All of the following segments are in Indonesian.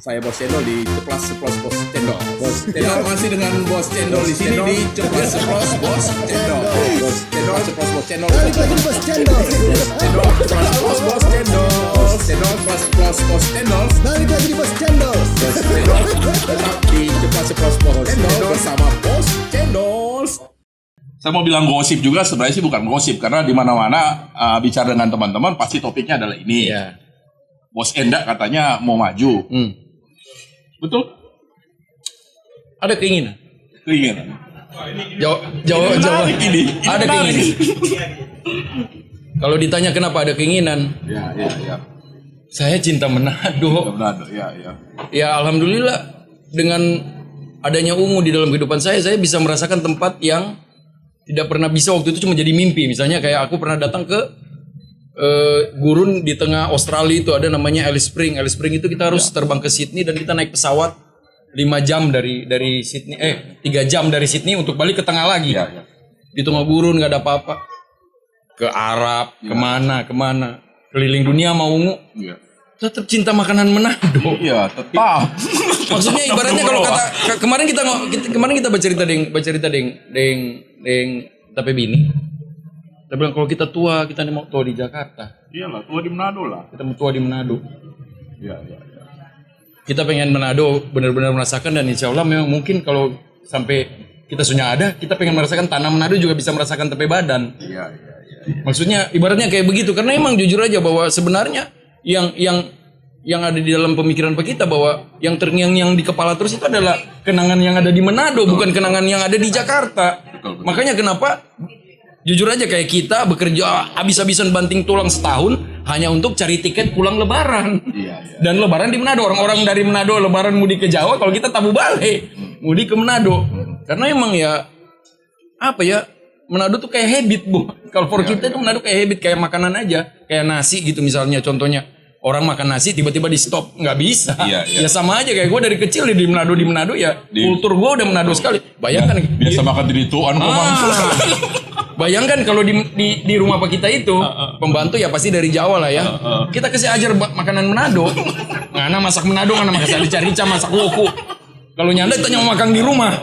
Saya Bos Cendol di Ceplas Ceplos Bos Cendol. Masih dengan Bos Cendol di sini di Ceplas Ceplos Bos Cendol. Bos Cendol Ceplos Bos Cendol. Balik lagi di Bos Cendol. Cendol Ceplos Ceplos Bos Cendol. Cendol Ceplos Ceplos Bos Cendol. Balik lagi di Bos Cendol. Bos Cendol tetap di Ceplas Ceplos Bos Cendol bersama Bos Cendol. Saya mau bilang gosip juga, sebenarnya sih bukan gosip karena di mana-mana bicara dengan teman-teman pasti topiknya adalah ini. Iya. Bos Enda katanya mau maju. Betul? Ada keinginan. Keinginan. Jawab. Ini Ada menarik. keinginan. Kalau ditanya kenapa ada keinginan, Ya. saya cinta Manado. Manado, ya. Ya alhamdulillah dengan adanya Ungu di dalam kehidupan saya bisa merasakan tempat yang tidak pernah bisa waktu itu cuma jadi mimpi. Misalnya kayak aku pernah datang ke gurun di tengah Australia itu ada namanya Alice Spring. Alice Spring itu kita harus terbang ke Sydney dan kita naik pesawat 5 jam dari Sydney 3 jam dari Sydney untuk balik ke tengah lagi. Ya. Di tengah gurun nggak ada apa-apa. Ke Arab, kemana, keliling dunia mau Ungu. Iya. Tetap cinta makanan Manado. Iya, tetap. Maksudnya ibaratnya kalau kata kemarin kita bercerita deng tapi bini. Kita bilang kalau kita tua kita mau tua di Jakarta. Iyalah, tua di Manado lah. Kita mau tua di Manado. Iya. Kita pengen Manado benar-benar merasakan dan insya Allah memang mungkin kalau sampai kita sudah ada, kita pengen merasakan tanah Manado juga bisa merasakan tepe badan. Iya. Maksudnya ibaratnya kayak begitu karena emang jujur aja bahwa sebenarnya yang ada di dalam pemikiran kita bahwa yang terngiang-ngiang di kepala terus itu adalah kenangan yang ada di Manado, bukan kenangan yang ada di Jakarta. Betul. Makanya kenapa jujur aja kayak kita bekerja habis-habisan banting tulang setahun hanya untuk cari tiket pulang lebaran. Iya. Dan lebaran di Manado, orang-orang dari Manado lebaran mudik ke Jawa, kalau kita tabu balik mudik ke Manado. Karena emang ya apa ya, Manado tuh kayak habit, Bu. Kalau for kita itu Manado kayak habit, kayak makanan aja, kayak nasi gitu misalnya contohnya. Orang makan nasi tiba-tiba di stop, nggak bisa. Iya. Ya sama aja kayak gue dari kecil di Manado ya kultur gue udah Manado sekali. Bayangkan Biasa makan di tuan kok, Bang. Bayangkan kalau di rumah Pak kita itu pembantu ya pasti dari Jawa lah ya. Kita kasih ajar makanan Manado. Ngana masak Manado, ngana masak rica-rica, masak woku. Kalau nyanda tanya mau makan di rumah.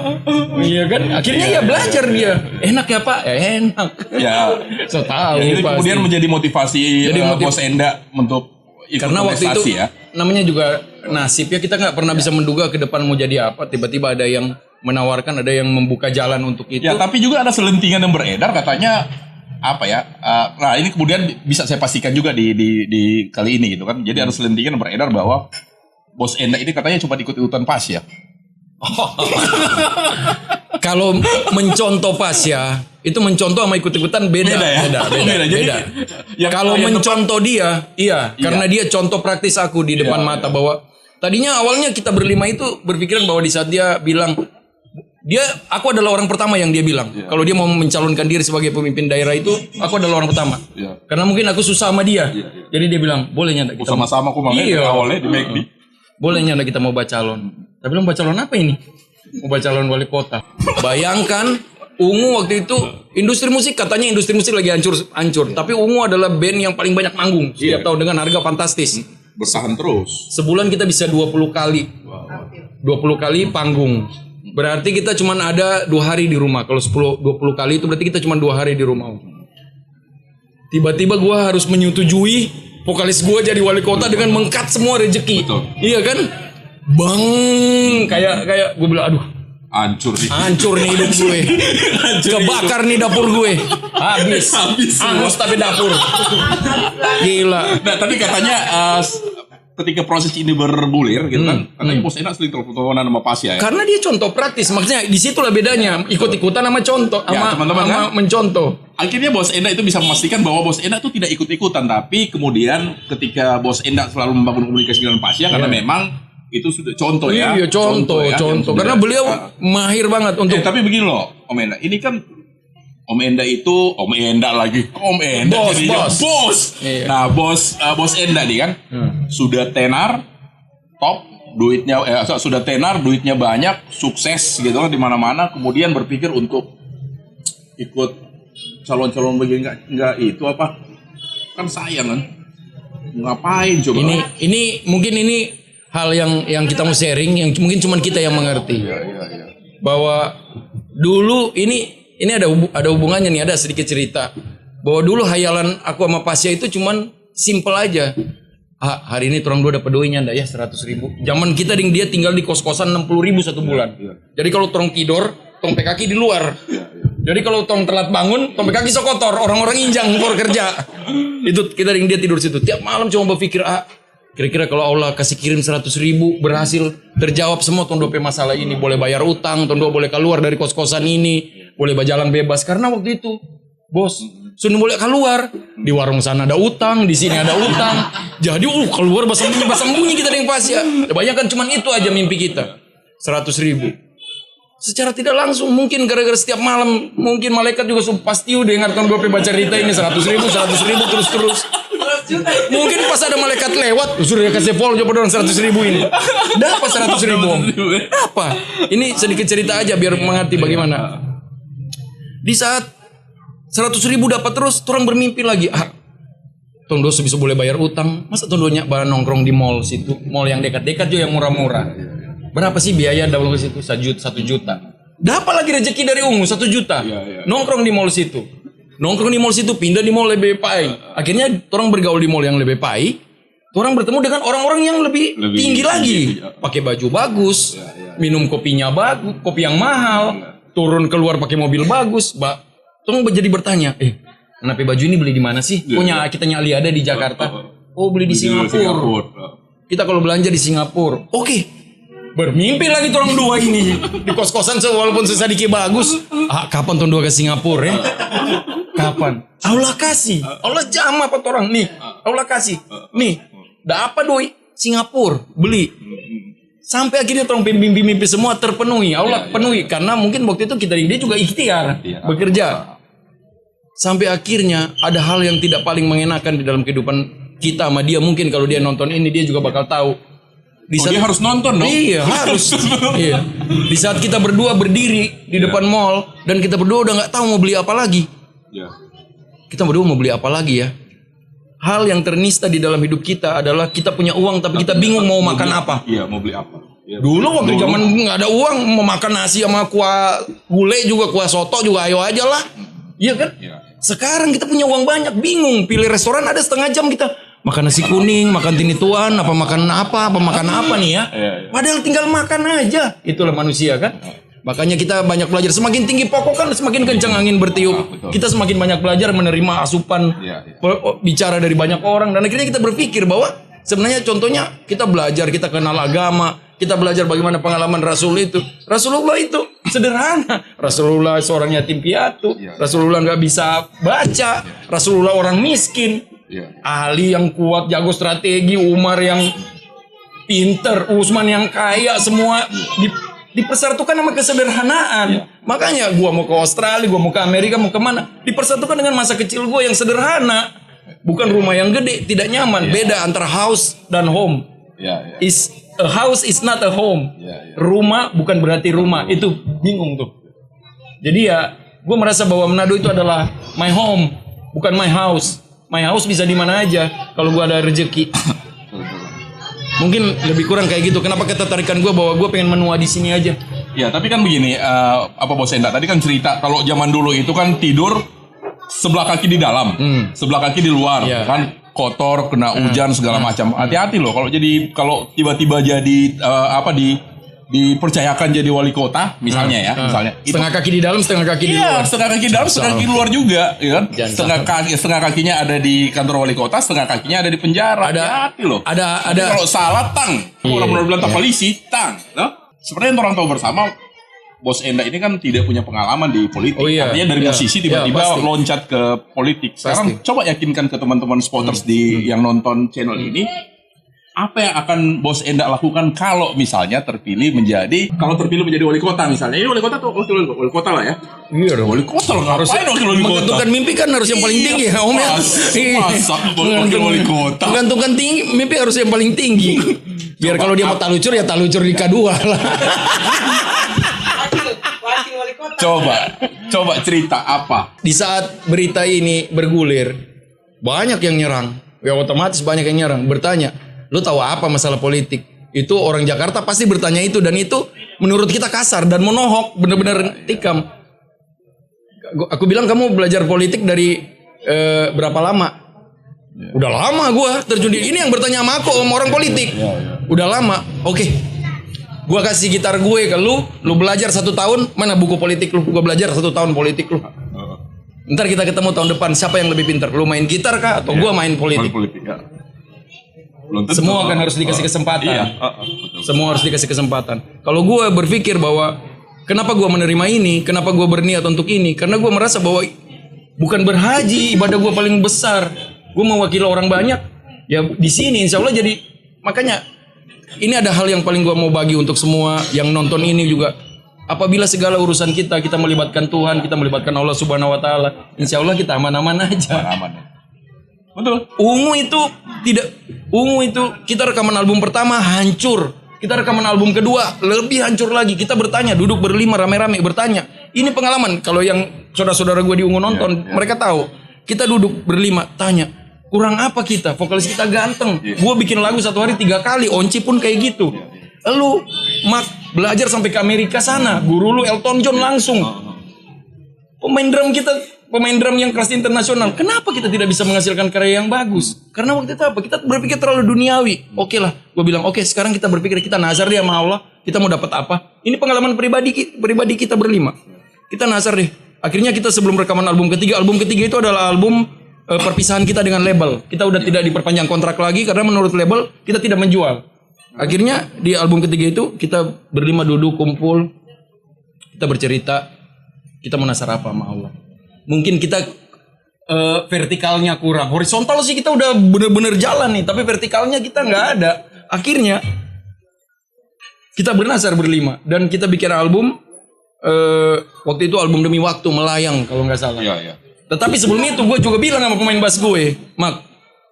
Iya kan? Akhirnya ya belajar dia. Enak ya Pak? Enak. Ya. So tahu. Jadi pasti. kemudian menjadi motivasi Bos Enda untuk ikut karena waktu itu ya. namanya juga nasib ya, kita nggak pernah bisa menduga ke depan mau jadi apa. Tiba-tiba ada yang menawarkan, ada yang membuka jalan untuk itu. Ya, tapi juga ada selentingan yang beredar katanya apa ya? Nah, ini kemudian bisa saya pastikan juga di kali ini gitu kan. Jadi ada selentingan yang beredar bahwa Bos Enda ini katanya cuma ikut-ikutan pas ya. Kalau mencontoh pas ya, itu mencontoh sama ikut-ikutan beda. Jadi, ya, kalau mencontoh dia, iya, karena dia contoh praktis aku di depan mata bahwa tadinya awalnya kita berlima itu berpikiran bahwa di saat dia bilang aku adalah orang pertama yang dia bilang kalau dia mau mencalonkan diri sebagai pemimpin daerah itu aku adalah orang pertama. Karena mungkin aku susah sama dia. Jadi dia bilang, "Bolehnya kita sama-sama aku makanya awalnya di McD. Bolehnya kita mau baca calon." Tapi bilang baca calon apa ini? Mau baca calon wali kota. Bayangkan Ungu waktu itu industri musik katanya industri musik lagi hancur. Tapi Ungu adalah band yang paling banyak manggung setiap tahun dengan harga fantastis. Bersahan terus. Sebulan kita bisa 20 kali. 20 kali panggung. Berarti kita cuma ada 2 hari di rumah. Kalau 20 kali itu berarti kita cuma 2 hari di rumah. Tiba-tiba gue harus menyetujui vokalis gue jadi wali kota dengan mengkat semua rezeki. Betul. Iya kan? Bang, kayak gue bilang aduh. Hancur nih hidup gue. Kebakar nih dapur gue. Habis. Angus tapi dapur. Gila. Nah, tapi katanya ketika proses ini bergulir gitu kan, katanya Bos Enda sering teleponan sama Pasya ya. Karena dia contoh praktis, maksudnya disitulah bedanya ikut-ikutan sama contoh, sama teman-teman kan mencontoh. Akhirnya Bos Enda itu bisa memastikan bahwa Bos Enda itu tidak ikut-ikutan, tapi kemudian ketika Bos Enda selalu membangun komunikasi dengan Pasya karena memang itu sudah contoh ya. Iya, contoh. Karena beliau mahir banget untuk. Tapi begini loh, Om Enda. Ini kan Om Enda itu Om Enda lagi. Om Enda bos. Iya. Nah, Bos Enda nih kan sudah tenar top duitnya sudah tenar duitnya banyak, sukses gitu kan di mana-mana, kemudian berpikir untuk ikut calon-calon begini enggak itu apa? Kan sayang kan. Ngapain coba? Ini mungkin ini hal yang kita mau sharing, yang mungkin cuman kita yang mengerti. Bahwa dulu ini ada hubungannya nih, ada sedikit cerita. Bahwa dulu hayalan aku sama Pasya itu cuman simple aja. Hari ini orang dua dapat doinya ndak ya 100.000. Zaman kita dia tinggal di kos-kosan 60.000 satu bulan. Jadi kalau orang tidur, tong kaki di luar. Jadi kalau tong telat bangun, tong kaki so kotor, orang-orang injang keluar kerja. Itu kita dia tidur situ. Tiap malam cuma berpikir, kira-kira kalau Allah kasih kirim 100.000 berhasil terjawab semua tong dope masalah ini, boleh bayar utang, tong boleh keluar dari kos-kosan ini, boleh berjalan bebas. Karena waktu itu, bos, sudah boleh keluar. Di warung sana ada utang, di sini ada utang. Jadi keluar basambunyi kita dengan Pasya. Kebanyakan cuman itu aja mimpi kita. 100.000. Secara tidak langsung mungkin gara-gara setiap malam mungkin malaikat juga pasti dengarkan gue baca cerita ini 100.000 terus. Mungkin pas ada malaikat lewat suruh kasih follow coba dong 100.000 ini. Dapat 100.000 om. Apa? Ini sedikit cerita aja biar mengerti bagaimana. Di saat 100.000 dapat terus, orang bermimpi lagi. Tong dosa bisa boleh bayar utang. Masa tong doanya barang nongkrong di mall situ, mall yang dekat-dekat juga yang murah-murah. Berapa sih biaya dalam ke situ? 1 juta. Dapat lagi rezeki dari Ungu 1 juta. Nongkrong di mall situ. Pindah di mall lebih pai. Akhirnya orang bergaul di mall yang lebih pai. Orang bertemu dengan orang-orang yang lebih tinggi lagi. Pakai baju bagus, minum kopinya bagus, kopi yang mahal, turun keluar pakai mobil bagus. Orang jadi bertanya, kenapa baju ini beli di mana sih? Kita nyali ada di Jakarta. Oh, beli di Singapura. Kita kalau belanja di Singapura. Oke. Bermimpi lagi orang dua ini di kos-kosan walaupun sedikit bagus. Kapan orang dua ke Singapura ya? Kapan? Allah kasih. Allah jama apa orang nih? Allah kasih. Nih, dah apa doi? Singapura beli. Sampai akhirnya orang mimpi-mimpi semua terpenuhi. Allah penuhi karena mungkin waktu itu dia juga ikhtiar bekerja. Sampai akhirnya ada hal yang tidak paling mengenakan di dalam kehidupan kita sama dia. Mungkin kalau dia nonton ini dia juga bakal tahu. Dia harus nonton dong. Iya harus. Iya. Di saat kita berdua berdiri di depan mall dan kita berdua udah nggak tahu mau beli apa lagi. Kita berdua mau beli apa lagi ya? Hal yang ternista di dalam hidup kita adalah kita punya uang tapi kita bingung mau makan apa. Iya mau beli apa. Dulu waktu zaman nggak ada uang mau makan nasi sama kuah gulai juga kuah soto juga ayo aja lah. Iya kan? Sekarang kita punya uang banyak bingung pilih restoran ada setengah jam kita. Makan nasi kuning, makan tinituan, apa makan apa nih ya. Padahal tinggal makan aja. Itulah manusia kan. Makanya kita banyak belajar. Semakin tinggi pokok kan semakin kencang angin bertiup. Kita semakin banyak belajar menerima asupan bicara dari banyak orang. Dan akhirnya kita berpikir bahwa sebenarnya contohnya kita belajar, kita kenal agama. Kita belajar bagaimana pengalaman Rasul itu. Rasulullah itu sederhana. Rasulullah seorang yatim piatu. Rasulullah nggak bisa baca. Rasulullah orang miskin. Ali yang kuat, jago strategi, Umar yang pinter, Utsman yang kaya, semua dipersatukan sama kesederhanaan. Makanya gua mau ke Australia, gua mau ke Amerika, mau kemana, dipersatukan dengan masa kecil gua yang sederhana. Bukan rumah yang gede, tidak nyaman. Beda antara house dan home. A house is not a home. Rumah bukan berarti rumah. Itu bingung tuh. Jadi ya, gua merasa bahwa Manado itu adalah my home, bukan my house. My house bisa di mana aja kalau gua ada rezeki. Mungkin lebih kurang kayak gitu. Kenapa ketertarikan gua bahwa gua pengen menua di sini aja? Ya, tapi kan begini, Bos Enda tadi kan cerita kalau zaman dulu itu kan tidur sebelah kaki di dalam, sebelah kaki di luar, kan kotor, kena hujan segala macam. Hati-hati loh kalau tiba-tiba jadi dipercayakan jadi wali kota misalnya misalnya setengah kaki di dalam setengah kaki di luar. Setengah kaki di dalam setengah kaki di luar juga ya kan. Setengah kakinya ada di kantor wali kota, setengah kakinya ada di penjara. Hati-hati loh. Ada kalau salah tang orang bilang polisi tang seperti yang orang tahu bersama Bos Enda ini kan tidak punya pengalaman di politik. Artinya dari musisi tiba-tiba loncat ke politik. Sekarang coba yakinkan ke teman-teman supporters yang nonton channel ini, apa yang akan Bos Enda lakukan kalau misalnya terpilih menjadi wali kota misalnya. Ini wali kota tuh wali kota lah ya. Iya dong. Wali kota lah harus menggantungkan mimpi kan harus yang paling tinggi ya Om ya. Masa wali kota. Menggantungkan tinggi mimpi harus yang paling tinggi. Biar kalau dia mau talucur ya talucur di K2 lah. Coba cerita apa? Di saat berita ini bergulir, banyak yang nyerang. Ya otomatis banyak yang nyerang, bertanya, "Lu tahu apa masalah politik?" Itu orang Jakarta pasti bertanya itu, dan itu menurut kita kasar dan menohok, benar-benar tikam. Aku bilang, kamu belajar politik dari berapa lama? Udah lama gua terjun di ini. Yang bertanya sama aku orang politik. Udah lama. Oke. Gua kasih gitar gue ke lu belajar 1 tahun, mana buku politik lu? Gua belajar 1 tahun politik lu. Ntar kita ketemu tahun depan, siapa yang lebih pintar? Lu main gitar kah atau gua main politik? Ya. Semua kan harus dikasih kesempatan. Iya. Semua harus dikasih kesempatan. Kalau gua berpikir bahwa kenapa gua menerima ini, kenapa gua berniat untuk ini? Karena gua merasa bahwa bukan berhaji ibadah gua paling besar. Gua mewakili orang banyak. Ya di sini insya Allah jadi, makanya ini ada hal yang paling gua mau bagi untuk semua yang nonton ini juga. Apabila segala urusan kita melibatkan Tuhan, kita melibatkan Allah Subhanahu wa taala, insya Allah kita aman-aman aja. Aman. Betul. Ungu itu kita rekaman album pertama hancur. Kita rekaman album kedua lebih hancur lagi. Kita bertanya, duduk berlima rame-rame bertanya. Ini pengalaman, kalau yang saudara-saudara gue di Ungu nonton, mereka tahu. Kita duduk berlima tanya, kurang apa kita? Vokalis kita ganteng. Gue bikin lagu 1 hari 3 kali. Onci pun kayak gitu. Lu Mak belajar sampai ke Amerika sana. Guru lu Elton John langsung. Pemain drum yang kelas internasional. Kenapa kita tidak bisa menghasilkan karya yang bagus? Karena waktu itu apa? Kita berpikir terlalu duniawi. Oke lah, gue bilang oke, sekarang kita berpikir, kita nazar deh sama Allah. Kita mau dapat apa? Ini pengalaman pribadi kita berlima. Kita nazar deh. Akhirnya kita sebelum rekaman album ketiga itu adalah album perpisahan kita dengan label. Kita udah tidak diperpanjang kontrak lagi karena menurut label kita tidak menjual. Akhirnya di album ketiga itu kita berlima duduk kumpul, kita bercerita, kita mau nazar apa sama Allah. Mungkin kita vertikalnya kurang, horizontal sih kita udah bener-bener jalan nih, tapi vertikalnya kita nggak ada. Akhirnya kita bernazar berlima dan kita bikin album. Waktu itu album Demi Waktu, Melayang kalau nggak salah. Iya. Tetapi sebelum itu gue juga bilang sama pemain bass gue, Mak,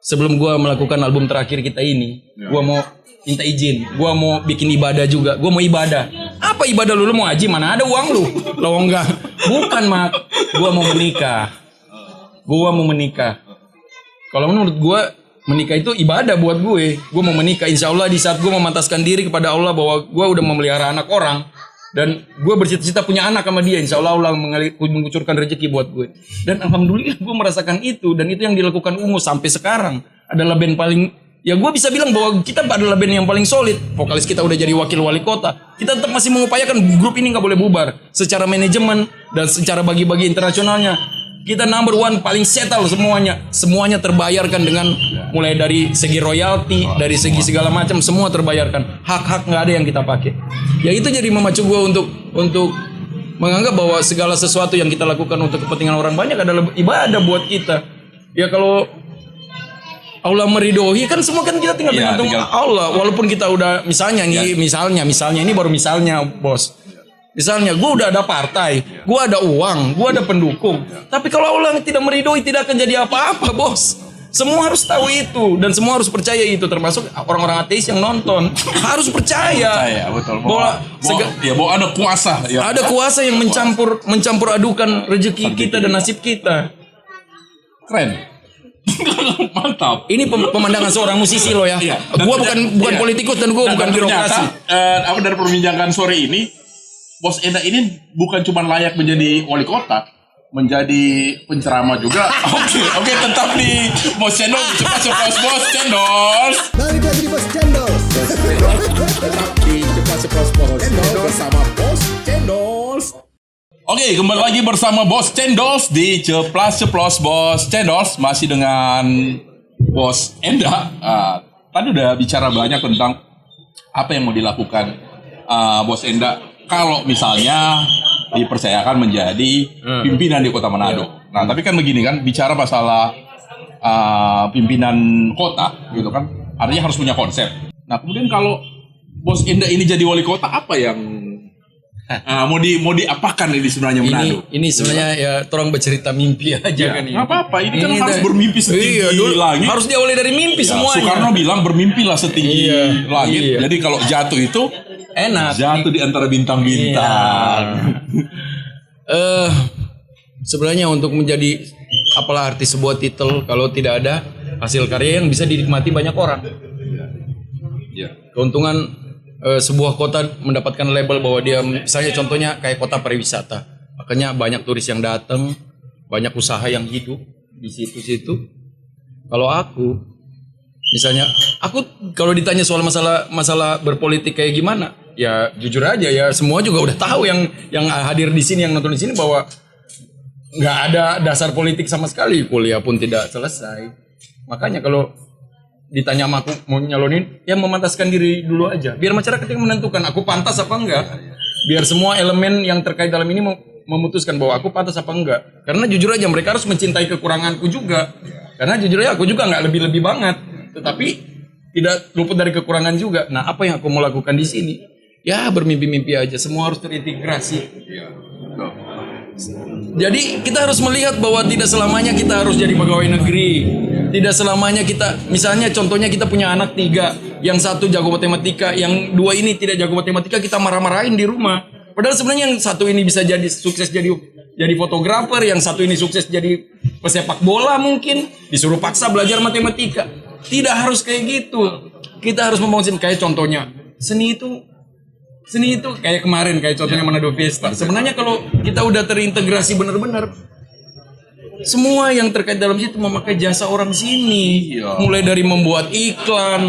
sebelum gue melakukan album terakhir kita ini, gue mau minta izin, gue mau bikin ibadah juga, gue mau ibadah. Apa ibadah lu mau haji? Mana ada uang lu? Lo enggak? Bukan, Mak, gue mau menikah. Kalau menurut gue menikah itu ibadah buat gue. Gue mau menikah, insya Allah di saat gue memantaskan diri kepada Allah bahwa gue udah memelihara anak orang. Dan gue bercita-cita punya anak sama dia. Insya Allah Allah mengucurkan rezeki buat gue. Dan alhamdulillah gue merasakan itu. Dan itu yang dilakukan Ungu sampai sekarang. Adalah band paling, ya gue bisa bilang bahwa kita adalah band yang paling solid. Vokalis kita udah jadi wakil wali kota. Kita tetap masih mengupayakan grup ini gak boleh bubar. Secara manajemen dan secara bagi-bagi internasionalnya. Kita number one, paling settle semuanya. Semuanya terbayarkan dengan mulai dari segi royalti, dari segi segala macam, semua terbayarkan. Hak-hak nggak ada yang kita pakai. Ya itu jadi memacu gue untuk menganggap bahwa segala sesuatu yang kita lakukan untuk kepentingan orang banyak adalah ibadah buat kita. Ya kalau Allah meridhoi kan semua kan kita tinggal tergantung Allah. Walaupun kita udah misalnya ini baru misalnya bos. Misalnya gue udah ada partai, gue ada uang, gue ada pendukung. Tapi kalau Allah tidak meridhoi, tidak akan jadi apa-apa, bos. Semua harus tahu itu dan semua harus percaya itu, termasuk orang-orang ateis yang nonton harus percaya. Betul. Bahwa ada kuasa. Ya. Ada kuasa yang mencampur adukan rezeki kita dan nasib kita. Keren. Mantap. Ini pemandangan seorang musisi loh ya. Gue bukan politikus dan gue bukan birokrasi. Dari perbincangan sore ini, Bos Enda ini bukan cuma layak menjadi wali kota, menjadi penceramah juga. Oke, tetap di Bos Cendol, cepat Bos Cendol. Balik lagi di Bos Cendol. Tetap di cepat Bos Cendol bersama Bos Cendol. Oke, kembali lagi bersama Bos Cendol di Ceplas Bos Cendol, masih dengan Bos Enda. Tadi udah bicara banyak tentang apa yang mau dilakukan Bos Enda kalau misalnya dipercayakan menjadi pimpinan di Kota Manado. Nah, tapi kan begini kan, bicara masalah pimpinan kota gitu kan, artinya harus punya konsep. Nah, kemudian kalau Bos Enda ini jadi wali kota, apa yang mau diapakan ini sebenarnya Manado? Ini sebenarnya ya orang bercerita mimpi aja kan ini. Nggak apa-apa, ini kan harus bermimpi setinggi langit. Harus diawali dari mimpi semuanya. Soekarno bilang bermimpilah setinggi langit. Jadi kalau jatuh itu enak. Jatuh di antara bintang-bintang. Sebenarnya untuk menjadi apalah arti sebuah titel kalau tidak ada hasil karya yang bisa dinikmati banyak orang. Ya. keuntungan sebuah kota mendapatkan label bahwa dia misalnya contohnya kayak kota pariwisata. Makanya banyak turis yang datang, banyak usaha yang hidup di situ-situ. Kalau aku misalnya aku kalau ditanya soal masalah berpolitik kayak gimana, ya jujur aja ya semua juga udah tahu yang hadir di sini, yang nonton di sini bahwa nggak ada dasar politik sama sekali, kuliah pun tidak selesai. Makanya kalau ditanya sama aku mau nyalonin, ya memantaskan diri dulu aja. Biar masyarakat yang menentukan aku pantas apa enggak. Biar semua elemen yang terkait dalam ini memutuskan bahwa aku pantas apa enggak. Karena jujur aja mereka harus mencintai kekuranganku juga. Karena jujur aja aku juga nggak lebih-lebih banget. Tetapi tidak luput dari kekurangan juga. Nah apa yang aku mau lakukan di sini? Ya bermimpi-mimpi aja. Semua harus terintegrasi. Jadi kita harus melihat bahwa tidak selamanya kita harus jadi pegawai negeri. Tidak selamanya kita, misalnya contohnya kita punya anak 3, yang 1 jago matematika, yang 2 ini tidak jago matematika, kita marah-marahin di rumah. Padahal sebenarnya yang 1 ini bisa jadi sukses jadi fotografer, yang 1 ini sukses jadi pesepak bola mungkin, disuruh paksa belajar matematika. Tidak harus kayak gitu. Kita harus membangun kayak contohnya seni itu kayak kemarin kayak contohnya Manado Fiesta. Sebenarnya kalau kita udah terintegrasi benar-benar, semua yang terkait dalam situ memakai jasa orang sini. Mulai dari membuat iklan,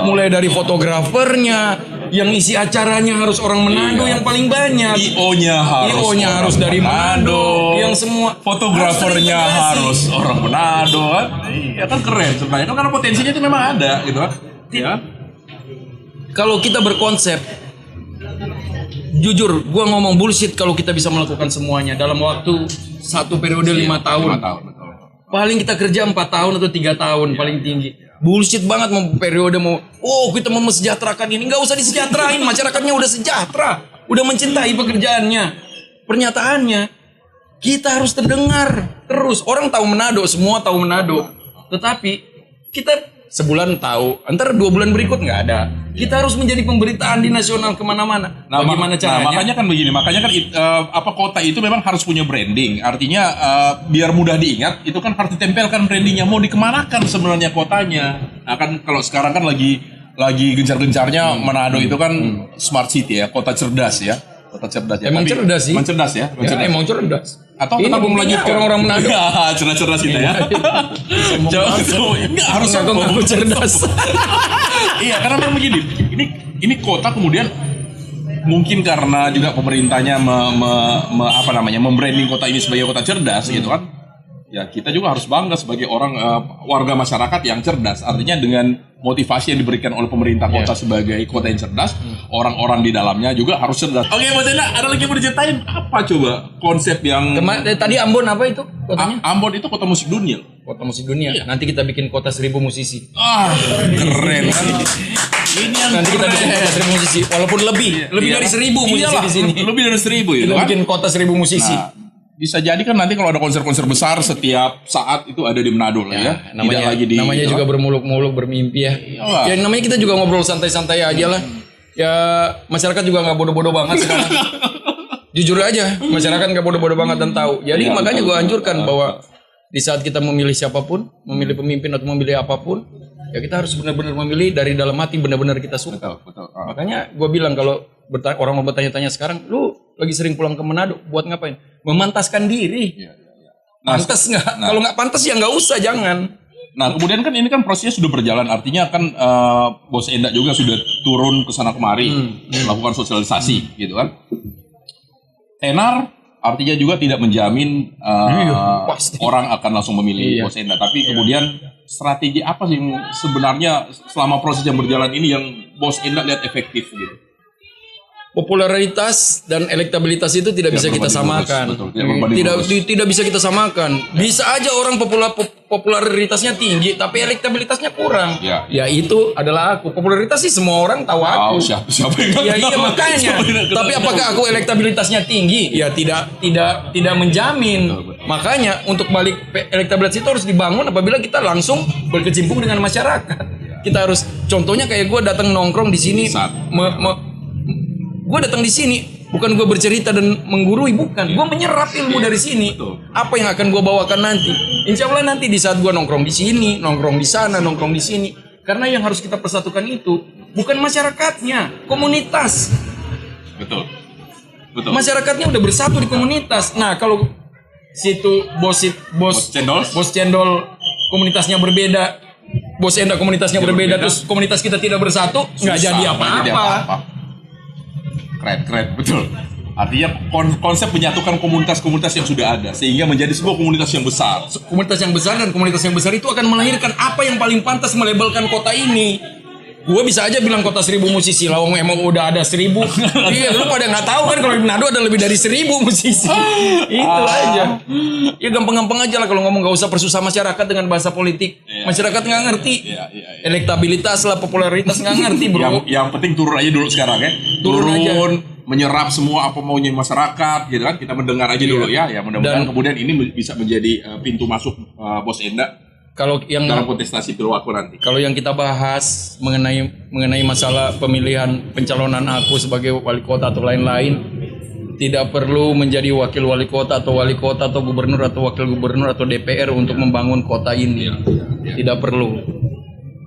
mulai dari fotografernya, yang isi acaranya harus orang Manado yang paling banyak. IO-nya harus dari Manado, yang semua fotografernya harus orang Manado kan. Iya kan keren sebenarnya kan karena potensinya itu memang ada gitu kan. Ya. Kalau kita berkonsep jujur, gua ngomong bullshit kalau kita bisa melakukan semuanya dalam waktu 1 periode 5 tahun. 5 tahun betul. Paling kita kerja 4 tahun atau 3 tahun paling tinggi. Bullshit banget mau periode kita mau mensejahterakan ini. Nggak usah disejahterain, masyarakatnya udah sejahtera, udah mencintai pekerjaannya. Pernyataannya kita harus terdengar terus. Orang tahu Manado, semua tahu Manado. Tetapi kita sebulan tahu, antar 2 bulan berikut nggak ada. Kita harus menjadi pemberitaan di nasional kemana-mana. Bagaimana caranya? Makanya kan begini, kota itu memang harus punya branding. Artinya biar mudah diingat, itu kan harus ditempelkan brandingnya. Mau dikemanakan sebenarnya kotanya? Nah kan kalau sekarang kan lagi gencar-gencarnya Manado itu kan smart city ya, kota cerdas ya. Kota cerdas ya. Emang cerdas sih. Emang cerdas ya. Emang cerdas. Atau ini tetap melanjutkan orang Manado. Cerdas-cerdas kita ya. Enggak harus ngaku cerdas. Iya, karena memang begini. Ini kota kemudian mungkin karena juga pemerintahnya membranding kota ini sebagai kota cerdas gitu kan. Ya kita juga harus bangga sebagai orang warga masyarakat yang cerdas. Artinya dengan motivasi yang diberikan oleh pemerintah kota sebagai kota yang cerdas, orang-orang di dalamnya juga harus cerdas. Oke, Mas Enda, ada lagi yang mau diceritain? Apa coba konsep yang tadi Ambon apa itu kotanya? Ambon itu kota musik dunia. Kota musik dunia. Iya. Nanti kita bikin kota 1000 musisi. Keren kan? Ini yang nanti kita bikin kota 1000 musisi, walaupun lebih dari 1000 musisi di sini. Lebih dari 1000 ya. Kita bikin kota 1000 musisi. Nah, bisa jadi kan nanti kalau ada konser-konser besar setiap saat itu ada di Manado lah ya. Namanya juga bermuluk-muluk bermimpi ya. Iyalah. Ya namanya kita juga ngobrol santai-santai aja lah. Ya masyarakat juga nggak bodoh-bodoh banget sekarang. Jujur aja, masyarakat nggak bodoh-bodoh banget dan tahu. Jadi makanya gue anjurkan bahwa di saat kita memilih siapapun, memilih pemimpin atau memilih apapun, ya kita harus benar-benar memilih dari dalam hati, benar-benar kita suka. Betul. Makanya gue bilang kalau orang mau bertanya-tanya sekarang, lu lagi sering pulang ke Manado buat ngapain? Memantaskan diri. Pantas nggak? Kalau nggak pantas ya nggak usah, jangan. Nah kemudian kan ini kan prosesnya sudah berjalan, artinya kan Bos Enda juga sudah turun ke sana kemari melakukan sosialisasi gitu kan. Tenar artinya juga tidak menjamin orang akan langsung memilih Bos Enda, tapi kemudian strategi apa sih yang sebenarnya selama proses yang berjalan ini yang Bos Enda lihat efektif gitu? Popularitas dan elektabilitas itu tidak bisa kita samakan. Tidak bisa kita samakan. Bisa aja orang popularitasnya tinggi tapi elektabilitasnya kurang. Ya itu adalah aku. Popularitas sih semua orang tahu aku. Siapa yang iya makanya. Tapi apakah aku elektabilitasnya tinggi? Ya tidak menjamin. Makanya untuk balik elektabilitas itu harus dibangun apabila kita langsung berkecimpung dengan masyarakat. Kita harus contohnya kayak gue datang nongkrong di sini gue datang di sini bukan gue bercerita dan menggurui, bukan. Gue menyerap ilmu dari sini. Apa yang akan gue bawakan nanti? Insya Allah nanti di saat gue nongkrong di sini, nongkrong di sana, nongkrong di sini. Karena yang harus kita persatukan itu bukan masyarakatnya, komunitas. Betul. Masyarakatnya udah bersatu di komunitas. Nah, kalau situ bos cendol komunitasnya berbeda, bos Enda komunitasnya berbeda, terus komunitas kita tidak bersatu, nggak jadi apa-apa. Keren, betul. Artinya konsep menyatukan komunitas-komunitas yang sudah ada sehingga menjadi sebuah komunitas yang besar. Komunitas yang besar, dan komunitas yang besar itu akan melahirkan apa yang paling pantas melabelkan kota ini. Gue bisa aja bilang kota 1000 musisi, lawang emang udah ada 1000. Iya, lu pada nggak tahu kan kalau di Manado ada lebih dari 1000 musisi. Itu aja. Ya gampang-gampang aja lah kalau ngomong, nggak usah persusah masyarakat dengan bahasa politik. Masyarakat nggak ngerti. Elektabilitas lah, popularitas nggak ngerti, bro. Yang penting turun aja dulu sekarang ya. Turun aja. Menyerap semua apa maunya masyarakat, gitu kan? Kita mendengar aja dulu ya. Ya mudah-mudahan kemudian ini bisa menjadi pintu masuk Bos Enda. Kalau yang dalam kontestasi pilwakil nanti. Kalau yang kita bahas mengenai masalah pemilihan pencalonan aku sebagai wali kota atau lain-lain, tidak perlu menjadi wakil wali kota atau gubernur atau wakil gubernur atau DPR untuk membangun kota ini. Tidak perlu.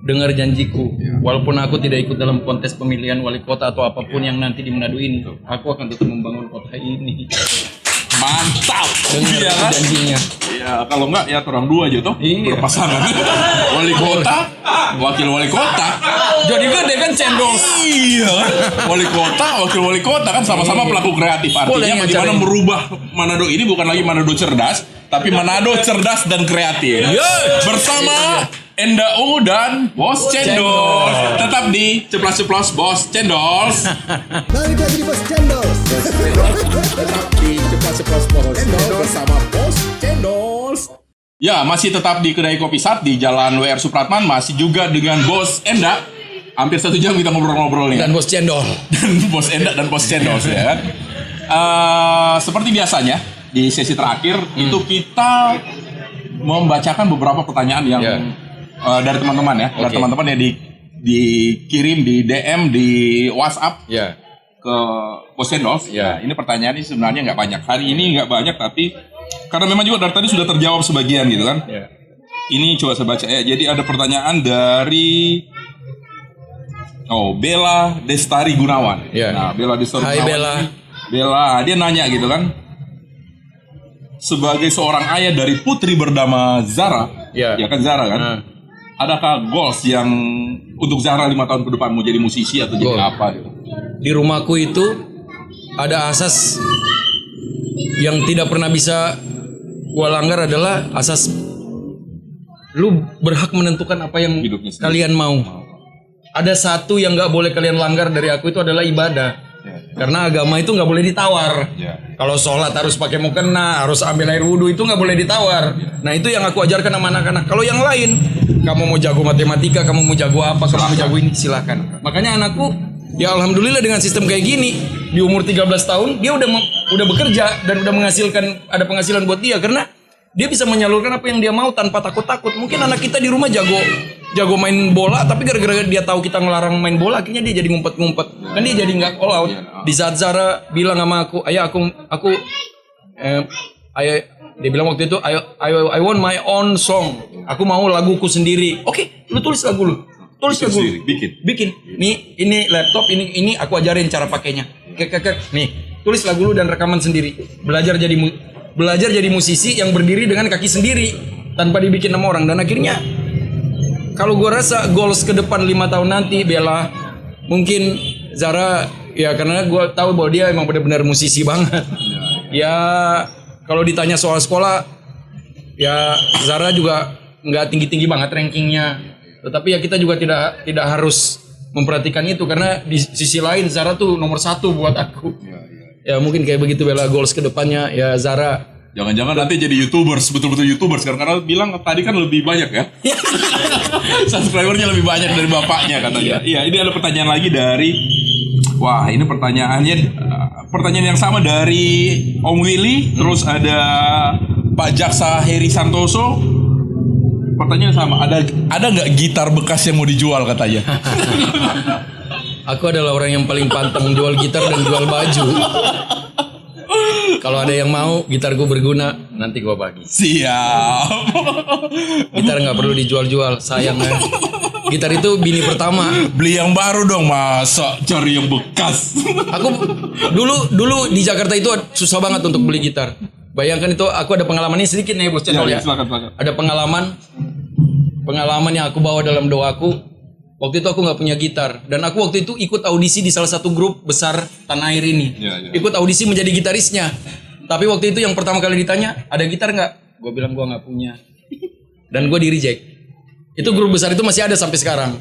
Dengar janjiku, walaupun aku tidak ikut dalam kontes pemilihan wali kota atau apapun yang nanti di Manado ini, aku akan tetap membangun kota ini. Mantap. Dengar janjinya. Ya, kalau enggak ya orang dua aja toh. Berpasangan. Wali kota, wakil wali kota. Jadi gede kan cendol. Iya. Wali kota, wakil wali kota kan sama-sama pelaku kreatif. Artinya bagaimana merubah Manado ini bukan lagi Manado cerdas, tapi Manado cerdas dan kreatif. Bersama Enda Ungu dan Bos Cendol. Tetap di Ceplas-Ceplos Bos Cendol. Balik lagi di Bos Cendol. Tetap di Ceplas-Ceplos Bos Cendol bersama Bos Cendol. Ya, masih tetap di kedai kopi Sat di Jalan WR Supratman, masih juga dengan Bos Enda. Hampir 1 jam kita ngobrol-ngobrol nih. Dan Bos Cendol. Dan Bos Enda dan Bos Cendol ya kan. Seperti biasanya di sesi terakhir itu kita membacakan beberapa pertanyaan yang dari teman-teman ya, dari teman-teman yang dikirim di DM di WhatsApp ke Bos Cendol. Ini pertanyaan ini sebenarnya nggak banyak. Hari ini nggak banyak, tapi karena memang juga dari tadi sudah terjawab sebagian gitu kan. Ini coba saya baca ya. Jadi ada pertanyaan dari Bella Destari Gunawan. Nah, Bella Destari Gunawan. Hai Bella, dia nanya gitu kan. Sebagai seorang ayah dari putri bernama Zara, ya kan Zara kan? Adakah goals yang untuk Zara 5 tahun ke depan mau jadi musisi atau jadi apa gitu? Di rumahku itu ada asas yang tidak pernah bisa gua langgar, adalah asas lu berhak menentukan apa yang kalian mau. Ada satu yang nggak boleh kalian langgar dari aku, itu adalah ibadah. Karena agama itu nggak boleh ditawar. Kalau sholat harus pakai mukena, harus ambil air wudhu, itu nggak boleh ditawar. Nah, itu yang aku ajarkan sama anak-anak. Kalau yang lain, kamu mau jago matematika, kamu mau jago apa, kamu mau jago ini, silakan. Makanya anakku, ya alhamdulillah dengan sistem kayak gini, di umur 13 tahun dia udah bekerja dan udah menghasilkan, ada penghasilan buat dia, karena dia bisa menyalurkan apa yang dia mau tanpa takut-takut. Mungkin anak kita di rumah jago main bola, tapi gara-gara dia tahu kita ngelarang main bola, akhirnya dia jadi ngumpet-ngumpet. Kan dia jadi nggak all out. Di saat Zara bilang sama aku, ayah dia bilang waktu itu, I want my own song. Aku mau laguku sendiri. Oke, lu tulis lagu lu. Tulis lagu lu. Bikin. Nih, ini laptop, ini aku ajarin cara pakainya. Nih, tulis lagu lu dan rekaman sendiri. Belajar jadi musisi yang berdiri dengan kaki sendiri tanpa dibikin sama orang. Dan akhirnya kalau gue rasa goals ke depan 5 tahun nanti, Bella, mungkin Zara, ya karena gue tahu bahwa dia emang benar-benar musisi banget. Ya kalau ditanya soal sekolah, ya Zara juga nggak tinggi-tinggi banget rankingnya. Tetapi ya kita juga tidak harus memperhatikan itu, karena di sisi lain Zara tuh nomor 1 buat aku. Ya mungkin kayak begitu Bella, goals ke depannya ya Zara. Jangan-jangan nanti jadi YouTubers, betul-betul YouTubers karena bilang tadi kan lebih banyak ya. Subscribernya lebih banyak dari bapaknya katanya. Iya, ini ada pertanyaan lagi dari ini pertanyaan yang sama dari Om Willy, terus ada Pak Jaksa Heri Santoso. Pertanyaan sama, ada nggak gitar bekas yang mau dijual katanya? Aku adalah orang yang paling pantang jual gitar dan jual baju. Kalau ada yang mau gitar gue berguna, nanti gue bagi. Siap. Gitar nggak perlu dijual-jual, sayang ya. Gitar itu bini pertama. Beli yang baru dong, masa cari yang bekas. Aku dulu di Jakarta itu susah banget untuk beli gitar. Bayangkan itu aku ada pengalaman ini sedikit nih bos channel ya. Silakan. Ada pengalaman yang aku bawa dalam doaku. Waktu itu aku nggak punya gitar dan aku waktu itu ikut audisi di salah satu grup besar tanah air ini. Ikut audisi menjadi gitarisnya. Tapi waktu itu yang pertama kali ditanya, ada gitar nggak? Gue bilang gue nggak punya. Dan gue di reject. Itu grup besar itu masih ada sampai sekarang.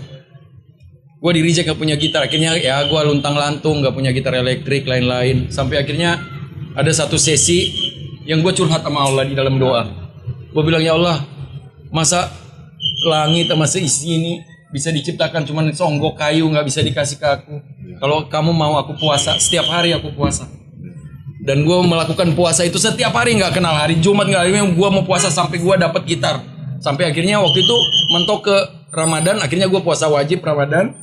Gue di reject nggak punya gitar. Akhirnya ya gue luntang-lantung nggak punya gitar elektrik lain-lain. Sampai akhirnya ada satu sesi yang gue curhat sama Allah di dalam doa. Gue bilang, ya Allah, masa langit sama seisi ini bisa diciptakan cuman songgok kayu nggak bisa dikasih ke aku. Kalau kamu mau aku puasa, setiap hari aku puasa. Dan gue melakukan puasa itu setiap hari, nggak kenal hari Jumat, nggak hari gue mau puasa sampai gue dapat gitar. Sampai akhirnya waktu itu mentok ke Ramadan, akhirnya gue puasa wajib Ramadan.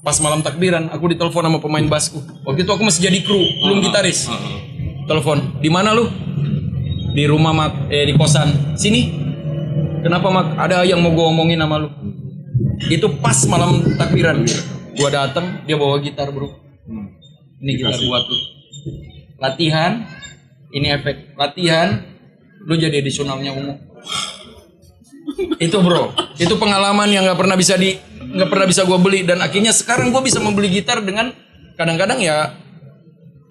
Pas malam takbiran, aku ditelepon sama pemain basku. Waktu itu aku masih jadi kru, belum gitaris. Telepon, di mana lu? Di rumah Mak, di kosan. Sini. Kenapa Mak? Ada yang mau gue omongin sama lu. Itu pas malam takbiran. Gua datang, dia bawa gitar, bro. Ini gitar buat lu. Latihan, ini efek. Latihan, lu jadi additionalnya Ungu. Itu bro, itu pengalaman yang nggak pernah bisa gua beli dan akhirnya sekarang gua bisa membeli gitar dengan kadang-kadang ya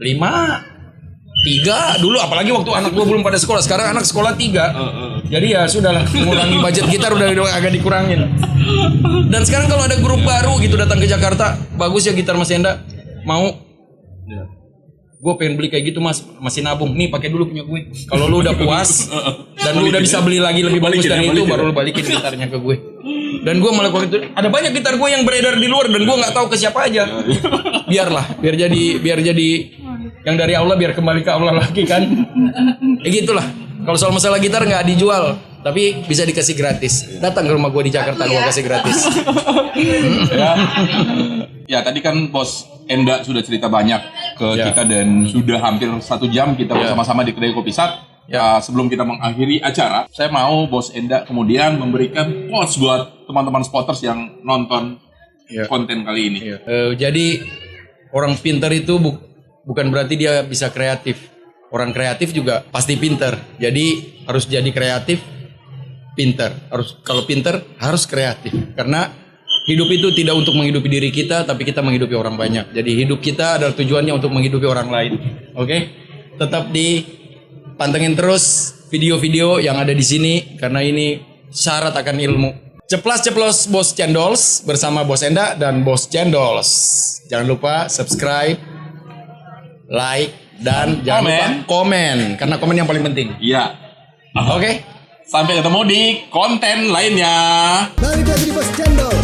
5, 3 dulu, apalagi waktu anak gua belum pada sekolah. Sekarang anak sekolah 3. Jadi ya sudahlah, mengurangi budget gitar udah agak dikurangin. Dan sekarang kalau ada grup baru gitu datang ke Jakarta, bagus ya gitar Mas Enda, mau? Gue pengen beli kayak gitu Mas, masih nabung. Nih pakai dulu punya gue. Kalau lu udah puas dan lu udah bisa beli lagi lebih bagus dari itu, baru lu balikin gitarnya ke gue. Dan gue malah waktu itu ada banyak gitar gue yang beredar di luar dan gue nggak tahu ke siapa aja. Biarlah, biar jadi yang dari Allah biar kembali ke Allah lagi kan. Ya gitulah. Kalau soal masalah gitar nggak dijual, tapi bisa dikasih gratis. Datang ke rumah gue di Jakarta, gue kasih gratis. Ya tadi kan Bos Enda sudah cerita banyak ke kita dan sudah hampir 1 jam kita bersama-sama di kedai kopi Sat. Sebelum kita mengakhiri acara, saya mau Bos Enda kemudian memberikan quotes buat teman-teman spotters yang nonton konten kali ini. Jadi orang pintar itu bukan berarti dia bisa kreatif. Orang kreatif juga pasti pintar. Jadi harus jadi kreatif, pintar. Kalau pintar harus kreatif. Karena hidup itu tidak untuk menghidupi diri kita, tapi kita menghidupi orang banyak. Jadi hidup kita adalah tujuannya untuk menghidupi orang lain. Oke? Tetap dipantengin terus video-video yang ada di sini karena ini syarat akan ilmu. Ceplas-ceplos Bos Cendolls bersama Bos Enda dan Bos Cendolls. Jangan lupa subscribe, like, dan jangan lupa komen karena komen yang paling penting. Iya. Oke? Sampai ketemu di konten lainnya. Balik lagi di Bos Cendol.